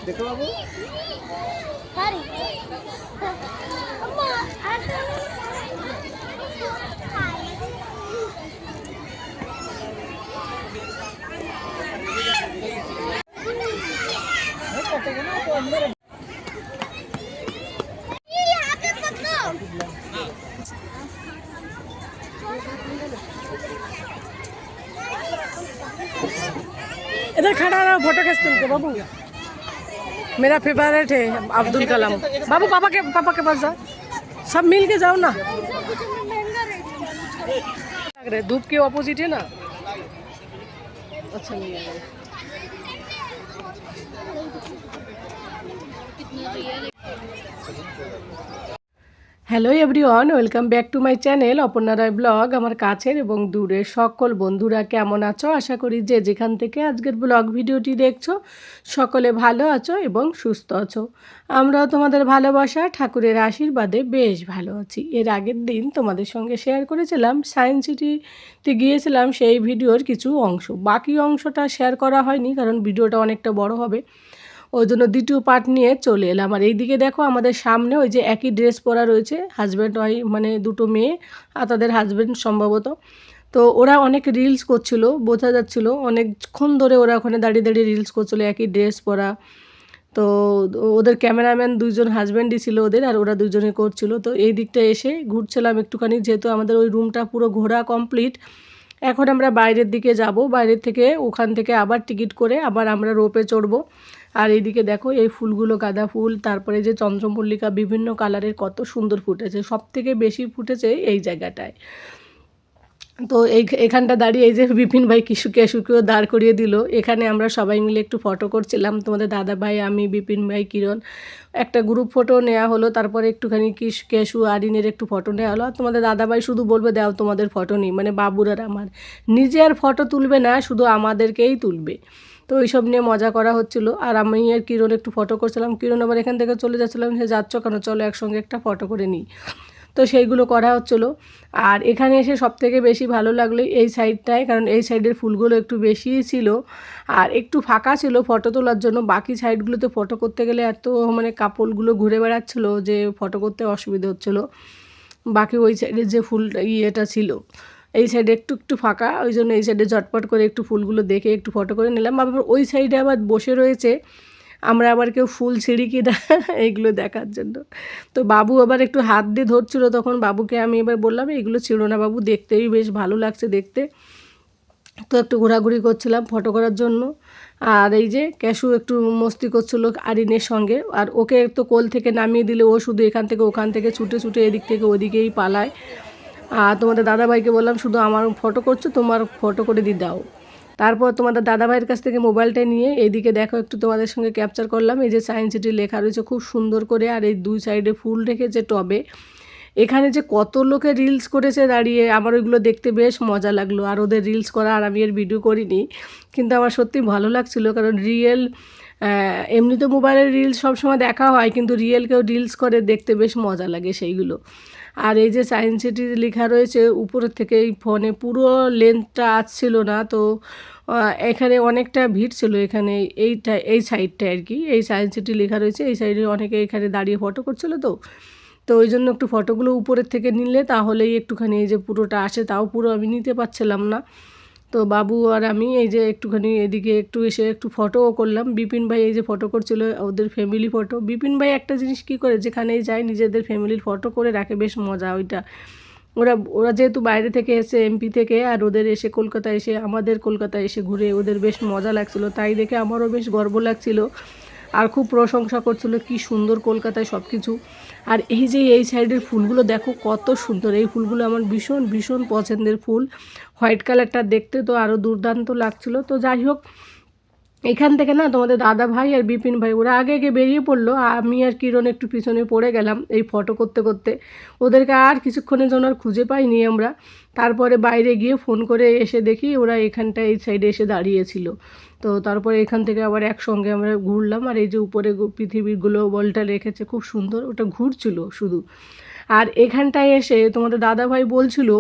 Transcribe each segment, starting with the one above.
দেখো বাবু। इधर खड़ा रहो, फोटो खींचते हैं बाबू। मेरा फेवरेट है अब्दुल कलाम। बाबू पापा के पास जाओ, सब मिल के जाओ ना। लग रहा है धूप के ऑपोजिट है ना। अच्छा नहीं है। Hello everyone, welcome back to my channel Aparna Roy blog. আমার কাছের এবং দূরের সকল বন্ধুরা কেমন আছো? আশা করি যে যেখান থেকে আজকের ব্লগ ভিডিওটি দেখছো সকলে ভালো আছো এবং সুস্থ আছো। আমরাও তোমাদের ভালোবাসা ঠাকুরের আশীর্বাদে বেশ ভালো আছি। এর আগের দিন তোমাদের সঙ্গে শেয়ার করেছিলাম সায়েন্স সিটিতে গিয়েছিলাম, সেই ভিডিওর কিছু অংশ। বাকি অংশটা শেয়ার করা হয়নি কারণ ভিডিওটা অনেকটা বড় হবে, ওই জন্য দ্বিতীয় পার্ট নিয়ে চলে এলাম। আর এইদিকে দেখো আমাদের সামনে ওই যে একই ড্রেস পরা রয়েছে হাজব্যান্ড ওয়াইফ, মানে দুটো মেয়ে আর তাদের হাজব্যান্ড সম্ভবত। তো ওরা অনেক রিলস করছিল, বোঝা যাচ্ছিল অনেকক্ষণ ধরে ওরা ওখানে দাঁড়িয়ে দাঁড়িয়ে রিলস করছিলো একই ড্রেস পরা। তো ওদের ক্যামেরাম্যান দুইজন হাজব্যান্ডই ছিল ওদের, আর ওরা দুজনে করছিল। তো এই দিকটা এসে ঘুরছিলাম একটুখানি, যেহেতু আমাদের ওই রুমটা পুরো ঘোরা কমপ্লিট। এখন আমরা বাইরের দিকে যাব, বাইরের থেকে ওখান থেকে আবার টিকিট করে আবার আমরা রোপে চড়বো। আর এইদিকে দেখো এই ফুলগুলো, গাঁদা ফুল, তারপরে যে চন্দ্রমল্লিকা বিভিন্ন কালারের কত সুন্দর ফুটেছে, সব থেকে বেশি ফুটেছে এই জায়গাটায়। তো এখানটা দাঁড়িয়ে এই যে বিপিন ভাই কেশুকেও দাঁড় করিয়ে দিল। এখানে আমরা সবাই মিলে একটু ফটো করছিলাম, তোমাদের দাদা ভাই, আমি, বিপিন ভাই, কিরণ, একটা গ্রুপ ফটো নেওয়া হলো। তারপরে একটুখানি কেশু আরিনের একটু ফটো নেওয়া হলো। আর তোমাদের দাদা ভাই শুধু বলবে দাও তোমাদের ফটো নিই, মানে বাবুর আর আমার, নিজে আর ফটো তুলবে না, শুধু আমাদেরকেই তুলবে। তো এইসব নিয়ে মজা করা হচ্ছিলো। আর আমি আর কিরণ একটু ফটো করছিলাম। কিরণ আবার এখান থেকে চলে যাচ্ছিলাম, সে যাচ্ছ কেন, চলো একসঙ্গে একটা ফটো করে নিই। তো সেইগুলো করা হচ্ছিলো। আর এখানে এসে সবথেকে বেশি ভালো লাগলো এই সাইডটায়, কারণ এই সাইডের ফুলগুলো একটু বেশিই ছিল আর একটু ফাঁকা ছিল ফটো তোলার জন্য। বাকি সাইডগুলোতে ফটো করতে গেলে এত মানে কাপড়গুলো ঘুরে বেড়াচ্ছিলো যে ফটো করতে অসুবিধা হচ্ছিলো। বাকি ওই সাইডের যে ফুল ইয়েটা ছিল, এই সাইডে একটু ফাঁকা, ওই জন্য এই সাইডে ঝটপট করে একটু ফুলগুলো দেখে একটু ফটো করে নিলাম। আবার ওই সাইডে আবার বসে রয়েছে, আমরা আবার কেউ ফুল ছিঁড়ি কিনা এইগুলো দেখার জন্য। তো বাবু আবার একটু হাত দিয়ে ধরছিল, তখন বাবুকে আমি এবার বললাম এইগুলো ছিঁড়ো না বাবু, দেখতেই বেশ ভালো লাগছে দেখতে। তো একটু ঘোরাঘুরি করছিলাম ফটো করার জন্য। আর এই যে ক্যাশু একটু মস্তি করছিল আরিনের সঙ্গে, আর ওকে তো কোল থেকে নামিয়ে দিলে ও শুধু এখান থেকে ওখান থেকে ছুটে ছুটে এদিক থেকে ওদিকেই পালায়। আর তোমাদের দাদাভাইকে বললাম শুধু আমার ফটো করছো, তোমার ফটো করে দিয়ে দাও। তারপর তোমাদের দাদাভাইয়ের কাছ থেকে মোবাইলটা নিয়ে এইদিকে দেখো একটু তোমাদের সঙ্গে ক্যাপচার করলাম। এই যে সায়েন্স সিটি লেখা রয়েছে খুব সুন্দর করে, আর এই দুই সাইডে ফুল রেখেছে টবে। এখানে যে কত লোকে রিলস করেছে দাঁড়িয়ে, আমার ওইগুলো দেখতে বেশ মজা লাগলো। আর ওদের রিলস করা, আর আমি এর ভিডিও করিনি, কিন্তু আমার সত্যি ভালো লাগছিলো, কারণ রিয়েল এমনি তো মোবাইলের রিলস সবসময় দেখা হয়, কিন্তু রিয়েল কেউ রিলস করে দেখতে বেশ মজা লাগে সেইগুলো। আর এই যে সায়েন্স সিটি লেখা রয়েছে উপরের থেকে এই ফোনে পুরো লেন্থটা আসছিল না, তো এখানে অনেকটা ভিড় ছিল এখানে এই সাইডটায় আর কি। এই সায়েন্স সিটি লেখা রয়েছে এই সাইডে অনেকে এখানে দাঁড়িয়ে ফটো করছিল। তো ওই জন্য একটু ফটোগুলো উপরের থেকে নিলে তাহলেই একটুখানি এই যে পুরোটা আসে, তাও পুরো আমি নিতে পারছিলাম না। তো বাবু আর আমি এই যে একটুখানি এদিকে একটু এসে একটু ফটোও করলাম। বিপিন ভাই এই যে ফটো করছিল ওদের ফ্যামিলি ফটো। বিপিন ভাই একটা জিনিস কী করে, যেখানেই যায় নিজেদের ফ্যামিলির ফটো করে রাখে, বেশ মজা ওইটা। ওরা যেহেতু বাইরে থেকে এসে এমপি থেকে, আর ওদের এসে কলকাতায় এসে আমাদের কলকাতায় এসে ঘুরে ওদের বেশ মজা লাগছিলো, তাই দেখে আমারও বেশ গর্ব লাগছিল। আর খুব প্রশংসা করছিল কি সুন্দর কলকাতায় সব কিছু। আর এই যে এই সাইডের ফুলগুলো দেখো কত সুন্দর, এই ফুলগুলো আমার ভীষণ ভীষণ পছন্দের ফুল। হোয়াইট কালারটা দেখতে তো আরও দুর্দান্ত লাগছিলো। তো যাই হোক, এখান থেকে না তোমাদের দাদা ভাই আর বিপিন ভাই ওরা আগে বেরিয়ে পড়লো, আমি আর কিরণ একটু পিছনে পড়ে গেলাম এই ফটো করতে করতে। ওদেরকে আর কিছুক্ষণের জন্য আর খুঁজে পাইনি আমরা। তারপরে বাইরে গিয়ে ফোন করে এসে দেখি ওরা এখানটায় এই সাইডে এসে দাঁড়িয়েছিল। তো তারপরে এখান থেকে আবার একসঙ্গে আমরা ঘুরলাম। আর এই যে উপরে পৃথিবীর গ্লোবালটা রেখেছে খুব সুন্দর, ওটা ঘুরছিল শুধু। আর এখানটায় এসে তোমাদের দাদা ভাই বলছিল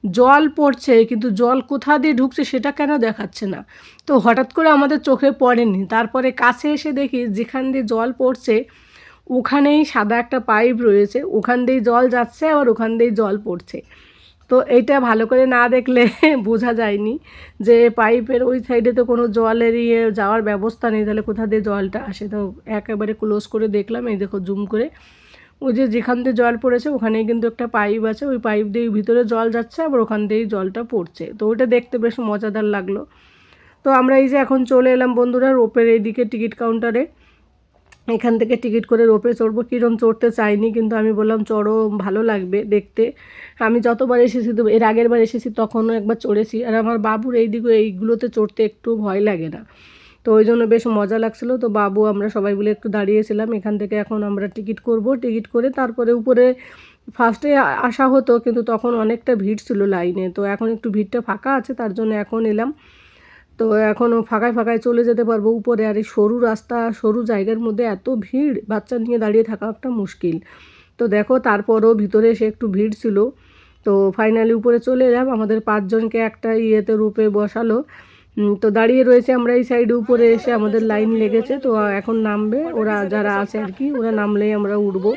জল পড়ছে, কিন্তু জল কোথা দিয়ে ঢুকছে সেটা কেন দেখাচ্ছে না। তো হঠাৎ করে আমাদের চোখে পড়েনি, তারপরে কাছে এসে দেখি যেখান দিয়ে জল পড়ছে ওখানেই সাদা একটা পাইপ রয়েছে, ওখান দিয়েই জল যাচ্ছে আবার ওখান দিয়েই জল পড়ছে। তো এইটা ভালো করে না দেখলে বোঝা যায়নি যে পাইপের ওই সাইডে তো কোনো জলের যাওয়ার ব্যবস্থা নেই, তাহলে কোথা দিয়ে জলটা আসে। তো একেবারে ক্লোজ করে দেখলাম, এই দেখো জুম করে, ওই যে যেখান দিয়ে জল পড়েছে ওখানেই কিন্তু একটা পাইপ আছে, ওই পাইপ দিয়েই ভিতরে জল যাচ্ছে আবার ওখান দিয়েই জলটা পড়ছে। তো ওইটা দেখতে বেশ মজাদার লাগলো। তো আমরা এই যে এখন চলে এলাম বন্ধুরা রোপের এইদিকে টিকিট কাউন্টারে। এখান থেকে টিকিট করে রোপে চড়বো। কিরম চড়তে চাইনি, কিন্তু আমি বললাম চড়ো, ভালো লাগবে দেখতে। আমি যতবার এসেছি, তো এর আগের বার এসেছি তখনও একবার চড়েছি, আর আমার বাবুর এইগুলোতে চড়তে একটু ভয় লাগে না, তো ওই জন্য বেশ মজা লাগছিলো। তো বাবু আমরা সবাই মিলে একটু দাঁড়িয়েছিলাম। এখান থেকে এখন আমরা টিকিট করব, টিকিট করে তারপরে উপরে ফার্স্টে আসা হতো, কিন্তু তখন অনেকটা ভিড় ছিল লাইনে। তো এখন একটু ভিড়টা ফাঁকা আছে, তার জন্য এখন এলাম। তো এখনও ফাঁকায় ফাঁকায় চলে যেতে পারবো উপরে। আর এই সরু রাস্তা, সরু জায়গার মধ্যে এত ভিড়, বাচ্চা নিয়ে দাঁড়িয়ে থাকা একটা মুশকিল। তো দেখো তারপরও ভিতরে এসে একটু ভিড় ছিল। তো ফাইনালি উপরে চলে এলাম, আমাদের 5 জনকে একটা ইয়েতে রূপে বসালো। তো দাঁড়িয়ে রয়েছে আমরা এই সাইডে, উপরে এসে আমাদের লাইন লেগেছে। তো এখন নামবে ওরা, যারা আছে আর কি, ওরা নামলেই আমরা উঠবো।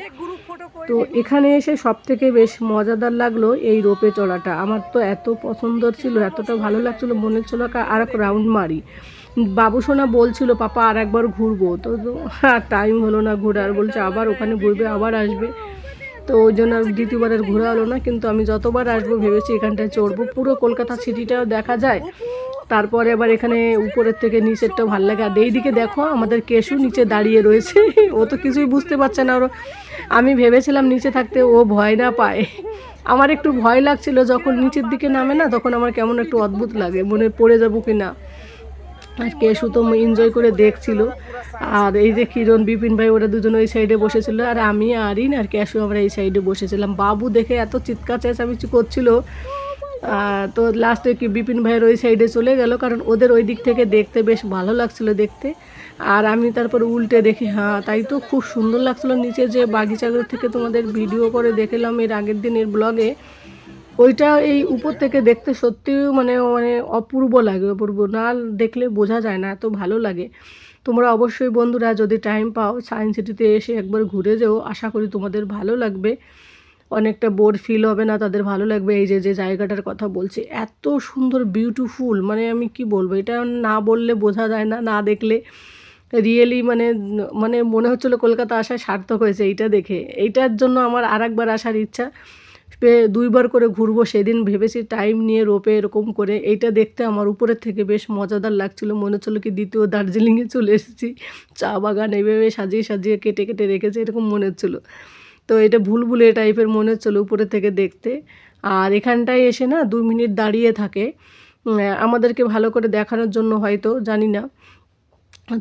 তো এখানে এসে সব থেকে বেশ মজাদার লাগলো এই রোপে চড়াটা। আমার তো এত পছন্দ ছিল, এতটা ভালো লাগছিলো, মনে হচ্ছিল আর এক রাউন্ড মারি। বাবু সোনা বলছিল পাপা আর একবার ঘুরবো, তো টাইম হলো না ঘোরার, বলছে আবার ওখানে ঘুরবে, আবার আসবে। তো ওই জন্য আর দ্বিতীয়বারের ঘোরা হলো না, কিন্তু আমি যতবার আসবো ভেবেছি এখানটায় চড়বো, পুরো কলকাতা সিটিটাও দেখা যায়। তারপরে আবার এখানে উপরের থেকে নিচেরটাও ভালো লাগে। আর এইদিকে দেখো আমাদের কেশু নিচে দাঁড়িয়ে রয়েছে, ও তো কিছুই বুঝতে পারছে না। ওর, আমি ভেবেছিলাম নিচে থাকতে ও ভয় না পায়, আমার একটু ভয় লাগছিল যখন নিচের দিকে নামে না, তখন আমার কেমন একটু অদ্ভুত লাগে, মনে পড়ে যাবো কি না। আর কেশু তো এনজয় করে দেখছিল। আর এই যে কিরণ, বিপিন ভাই, ওরা দুজন ওই সাইডে বসেছিল, আর আমি আরিন আর কেশু আমরা এই সাইডে বসেছিলাম। বাবু দেখে এত চিৎকার চেঁচামেচি করছিল। তো লাস্টে কি বিপিন ভাইয়ের ওই সাইডে চলে গেল, কারণ ওদের ওই দিক থেকে দেখতে বেশ ভালো লাগছিল দেখতে। আর আমি তারপর উল্টে দেখি, হ্যাঁ তাই তো, খুব সুন্দর লাগছিল। নিচে যে বাগিচাগুলো থেকে তোমাদের ভিডিও করে দেখলাম এর আগের দিনের ব্লগে, ওইটা এই উপর থেকে দেখতে সত্যিই মানে মানে অপূর্ব লাগে, অপূর্ব না দেখলে বোঝা যায় না, এত ভালো লাগে। তোমরা অবশ্যই বন্ধুরা যদি টাইম পাও সায়েন্স সিটিতে এসে একবার ঘুরে যেও, আশা করি তোমাদের ভালো লাগবে, অনেকটা বোর ফিল হবে না, তাদের ভালো লাগবে। এই যে যে জায়গাটার কথা বলছি, এত সুন্দর বিউটিফুল, মানে আমি কি বলবো, এটা না বললে বোঝা যায় না, না দেখলে রিয়েলি মানে মানে মনে হচ্ছিলো কলকাতা আসা সার্থক হয়েছে এইটা দেখে। এইটার জন্য আমার আর একবার আসার ইচ্ছা, 2বার করে ঘুরবো। সেদিন ভেবেছি টাইম নিয়ে রোপে এরকম করে, এইটা দেখতে আমার উপরের থেকে বেশ মজাদার লাগছিলো, মনে হচ্ছিলো কি দ্বিতীয় দার্জিলিংয়ে চলে এসেছি। চা বাগান এইভাবে সাজিয়ে সাজিয়ে কেটে কেটে রেখেছে, এরকম মনে হচ্ছিলো। তো এটা ভুলভুলে টাইপের মনে হচ্ছিলো উপরে থেকে দেখতে। আর এখানটায় এসে না 2 মিনিট দাঁড়িয়ে থাকে, আমাদেরকে ভালো করে দেখানোর জন্য, হয়তো জানি না।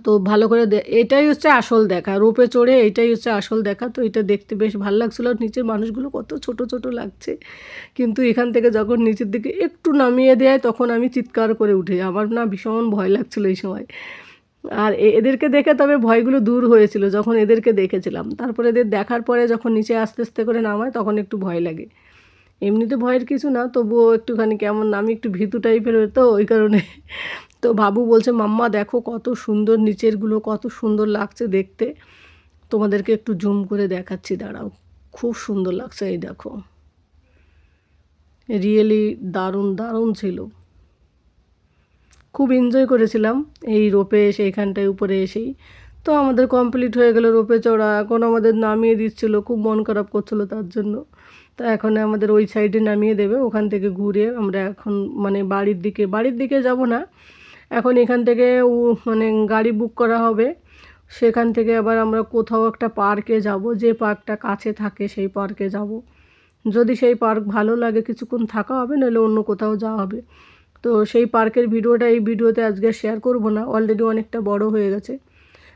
তো ভালো করে এটাই হচ্ছে আসল দেখা, রোপে চড়ে এটাই হচ্ছে আসল দেখা। তো এটা দেখতে বেশ ভালো লাগছিলো। নিচের মানুষগুলো কত ছোট ছোট লাগছে, কিন্তু এখান থেকে যখন নিচের দিকে একটু নামিয়ে দেয় তখন আমি চিৎকার করে উঠে, আমার না ভীষণ ভয় লাগছিলো এই সময়। আর এদেরকে দেখে তবে ভয়গুলো দূর হয়েছিল যখন এদেরকে দেখেছিলাম। তারপরে এদের দেখার পরে যখন নিচে আস্তে আস্তে করে নামায় তখন একটু ভয় লাগে। এমনিতে ভয়ের কিছু না, তবুও একটুখানি কেমন, আমি একটু ভীতু টাইপের, তো ওই কারণে। তো বাবু বলছে মাম্মা দেখো কত সুন্দর, নিচেরগুলো কত সুন্দর লাগছে দেখতে, তোমাদেরকে একটু জুম করে দেখাচ্ছি, দাঁড়াও, খুব সুন্দর লাগছে, এই দেখো, রিয়েলি দারুণ দারুণ ছিল। খুব এনজয় করেছিলাম এই রোপে এসে, এখানটায় উপরে এসেই। তো আমাদের কমপ্লিট হয়ে গেল রোপে চড়া, এখন আমাদের নামিয়ে দিচ্ছিলো, খুব মন খারাপ করছিলো তার জন্য। তো এখন আমাদের ওই সাইডে নামিয়ে দেবে, ওখান থেকে ঘুরে আমরা এখন মানে বাড়ির দিকে যাব না, এখন এখান থেকে মানে গাড়ি বুক করা হবে, সেখান থেকে আবার আমরা কোথাও একটা পার্কে যাব, যে পার্কটা কাছে থাকে সেই পার্কে যাব। যদি সেই পার্ক ভালো লাগে কিছুক্ষণ থাকা হবে, নাহলে অন্য কোথাও যাওয়া হবে। তো সেই পার্কের ভিডিওটা এই ভিডিওতে আজকে শেয়ার করব না, অলরেডি অনেকটা বড় হয়ে গেছে।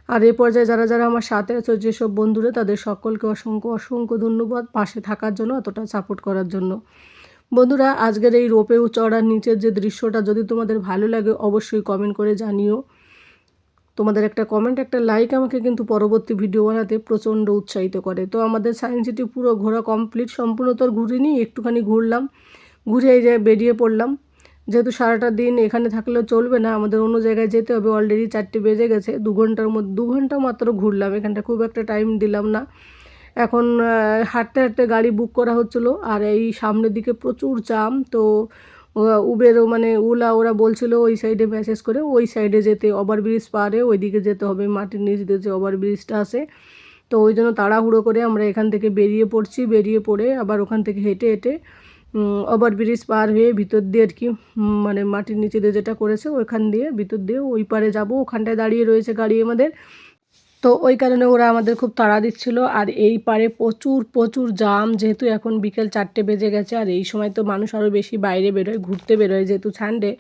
আর এই পর্যায়ে যারা যারা আমার সাথে আছো, যেসব বন্ধুরা, তাদের সকলকে অসংখ্য অসংখ্য ধন্যবাদ পাশে থাকার জন্য, এতটা সাপোর্ট করার জন্য। বন্ধুরা আজকের এই রোপেও চড়ার নিচের যে দৃশ্যটা যদি তোমাদের ভালো লাগে অবশ্যই কমেন্ট করে জানিও। তোমাদের একটা কমেন্ট, একটা লাইক আমাকে কিন্তু পরবর্তী ভিডিও বানাতে প্রচণ্ড উৎসাহিত করে। তো আমাদের সায়েন্স সিটি পুরো ঘোরা কমপ্লিট, সম্পূর্ণ তো ঘুরিনি, একটুখানি ঘুরলাম, ঘুরে এই যে বেরিয়ে পড়লাম। যেহেতু সারাটা দিন এখানে থাকলেও চলবে না, আমাদের অন্য জায়গায় যেতে হবে। অলরেডি 4টে বেজে গেছে, 2 ঘন্টা মাত্র ঘুরলাম, এখানটা খুব একটা টাইম দিলাম না। এখন হাঁটতে হাঁটতে গাড়ি বুক করা হচ্ছিলো, আর এই সামনের দিকে প্রচুর জ্যাম। তো উবেরও মানে ওরা বলছিল ওই সাইডে মেসেজ করে ওই সাইডে যেতে, ওভারব্রিজ পারে ওই দিকে যেতে হবে, মাটির নিচ দিয়ে যে ওভারব্রিজটা আছে। তো ওই জন্য তাড়াহুড়ো করে আমরা এখান থেকে বেরিয়ে পড়ছি, বেরিয়ে পড়ে আবার ওখান থেকে হেঁটে হেঁটে ওভারব্রিজ পার হয়ে ভিতর দিয়ে আর কি মানে মাটির নিচে দিয়ে যেটা করেছে ওইখান দিয়ে ভিতর দিয়ে ওই পারে যাব। ওখানটায় দাঁড়িয়ে রয়েছে গাড়ি আমাদের। তো ওই কারণে ওরা আমাদের খুব তাড়া দিচ্ছিল। আর এই পারে প্রচুর প্রচুর জ্যাম, যেহেতু এখন বিকেল 4টে বেজে গেছে, আর এই সময় তো মানুষ আরও বেশি বাইরে বেরোয়, ঘুরতে বেরোয় যেহেতু সানডে।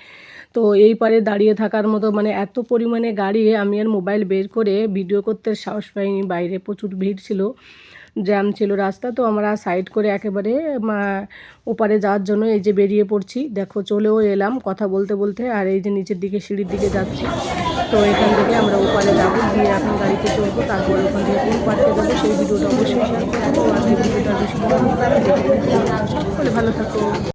তো এই পারে দাঁড়িয়ে থাকার মতো মানে এত পরিমাণে গাড়ি, আমি আর মোবাইল বের করে ভিডিও করতে সাহস পাইনি। বাইরে প্রচুর ভিড় ছিল, জ্যাম ছিল রাস্তা। তো আমরা সাইড করে একেবারে ওপারে যাওয়ার জন্য এই যে বেরিয়ে পড়ছি। দেখো চলেও এলাম কথা বলতে বলতে, আর এই যে নিচের দিকে সিঁড়ির দিকে যাচ্ছি। তো এখান থেকে আমরা ওপারে যাবো, গিয়ে এখন গাড়িতে চলবো, তারপরে ওখান থেকে কোন পার্কে যাবো সেই ভিডিওটা অবশ্যই শেয়ার করবো। আর এই ভিডিওটা বেশি ভালো লাগলে সকলে ভালো থাকো।